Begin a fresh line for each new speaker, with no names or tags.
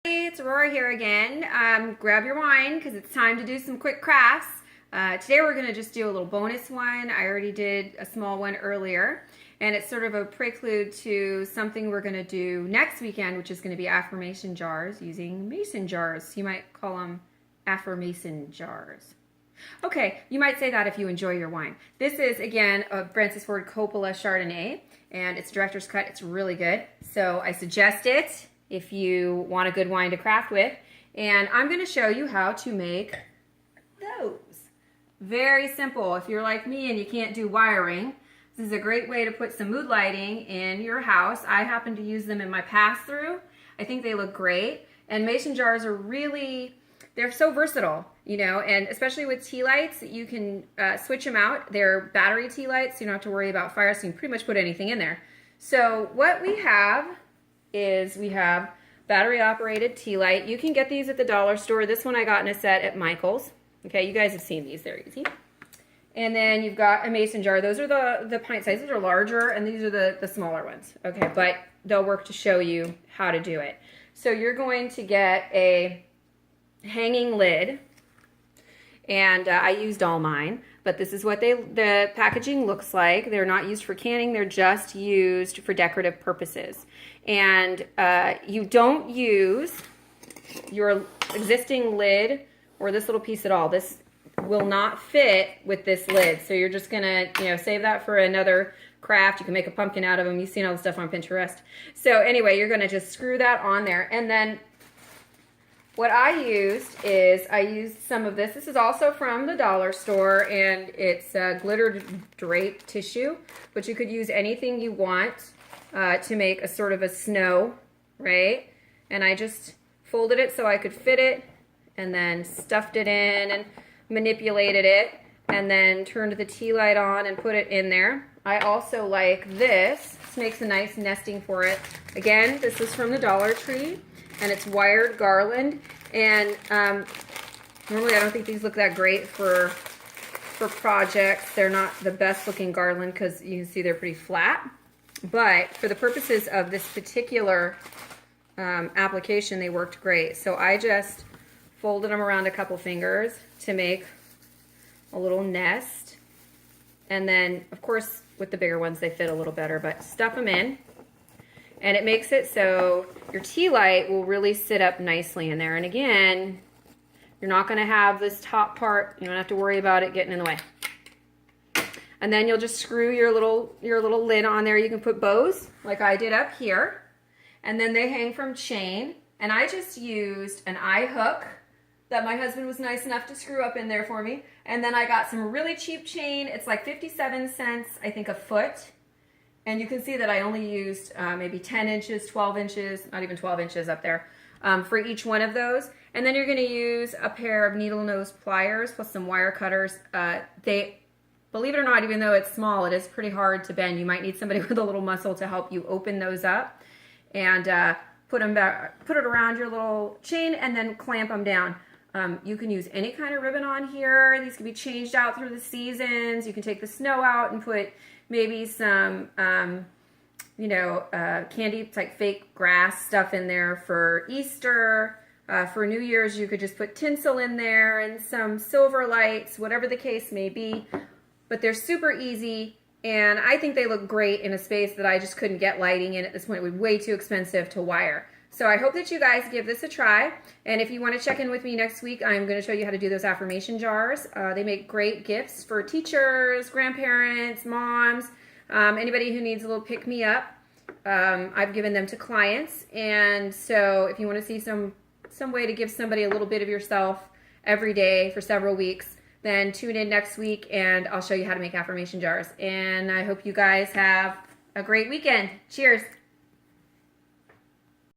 Hey, it's Aurora here again. Grab your wine because it's time to do some quick crafts. Today we're going to just do a little bonus one. I already did a small one earlier, and it's sort of a prelude to something we're going to do next weekend, which is going to be affirmation jars using mason jars. You might call them affirmation jars. Okay, you might say that if you enjoy your wine. This is, again, a Francis Ford Coppola Chardonnay, and it's director's cut. It's really good, so I suggest it if you want a good wine to craft with. And I'm going to show you how to make those. Very simple. If you're like me and you can't do wiring, this is a great way to put some mood lighting in your house. I happen to use them in my pass-through. I think they look great. And mason jars are really, they're so versatile, you know, and especially with tea lights, you can switch them out. They're battery tea lights, so you don't have to worry about fire, so you can pretty much put anything in there. So what we have is we have battery operated tea light. You can get these at the dollar store. This one I got in a set at Michael's. Okay, you guys have seen these, they're easy. And then you've got a mason jar. Those are the pint sizes are larger, and these are the smaller ones. Okay, but they'll work to show you how to do it. So you're going to get a hanging lid, and I used all mine, but this is what the packaging looks like. They're not used for canning, they're just used for decorative purposes. And you don't use your existing lid or this little piece at all. This will not fit with this lid, so you're just gonna, you know, save that for another craft. You can make a pumpkin out of them. You've seen all the stuff on Pinterest. So anyway, you're gonna just screw that on there, and then what I used is I used some of this. This is also from the dollar store, and it's glittered drape tissue, but you could use anything you want to make a sort of a snow, right? And I just folded it so I could fit it, and then stuffed it in and manipulated it, and then turned the tea light on and put it in there. I also like this. This makes a nice nesting for it. Again, this is from the Dollar Tree, and it's wired garland. And normally I don't think these look that great for projects. They're not the best looking garland because you can see they're pretty flat. But for the purposes of this particular application, they worked great. So I just folded them around a couple fingers to make a little nest. And then, of course, with the bigger ones, they fit a little better, but stuff them in. And it makes it so your tea light will really sit up nicely in there. And again, you're not going to have this top part. You don't have to worry about it getting in the way. And then you'll just screw your little lid on there. You can put bows, like I did up here. And then they hang from chain. And I just used an eye hook that my husband was nice enough to screw up in there for me. And then I got some really cheap chain. It's like 57 cents, I think, a foot. And you can see that I only used maybe 10 inches, 12 inches, not even 12 inches up there for each one of those. And then you're going to use a pair of needle nose pliers plus some wire cutters. They, believe it or not, even though it's small, it is pretty hard to bend. You might need somebody with a little muscle to help you open those up and put it around your little chain and then clamp them down. You can use any kind of ribbon on here. These can be changed out through the seasons. You can take the snow out and put maybe some, you know, candy, like fake grass stuff in there for Easter. For New Year's, you could just put tinsel in there and some silver lights, whatever the case may be. But they're super easy, and I think they look great in a space that I just couldn't get lighting in at this point. It would be way too expensive to wire. So I hope that you guys give this a try. And if you want to check in with me next week, I'm going to show you how to do those affirmation jars. They make great gifts for teachers, grandparents, moms, anybody who needs a little pick-me-up. I've given them to clients. And so if you want to see some way to give somebody a little bit of yourself every day for several weeks, then tune in next week and I'll show you how to make affirmation jars. And I hope you guys have a great weekend. Cheers.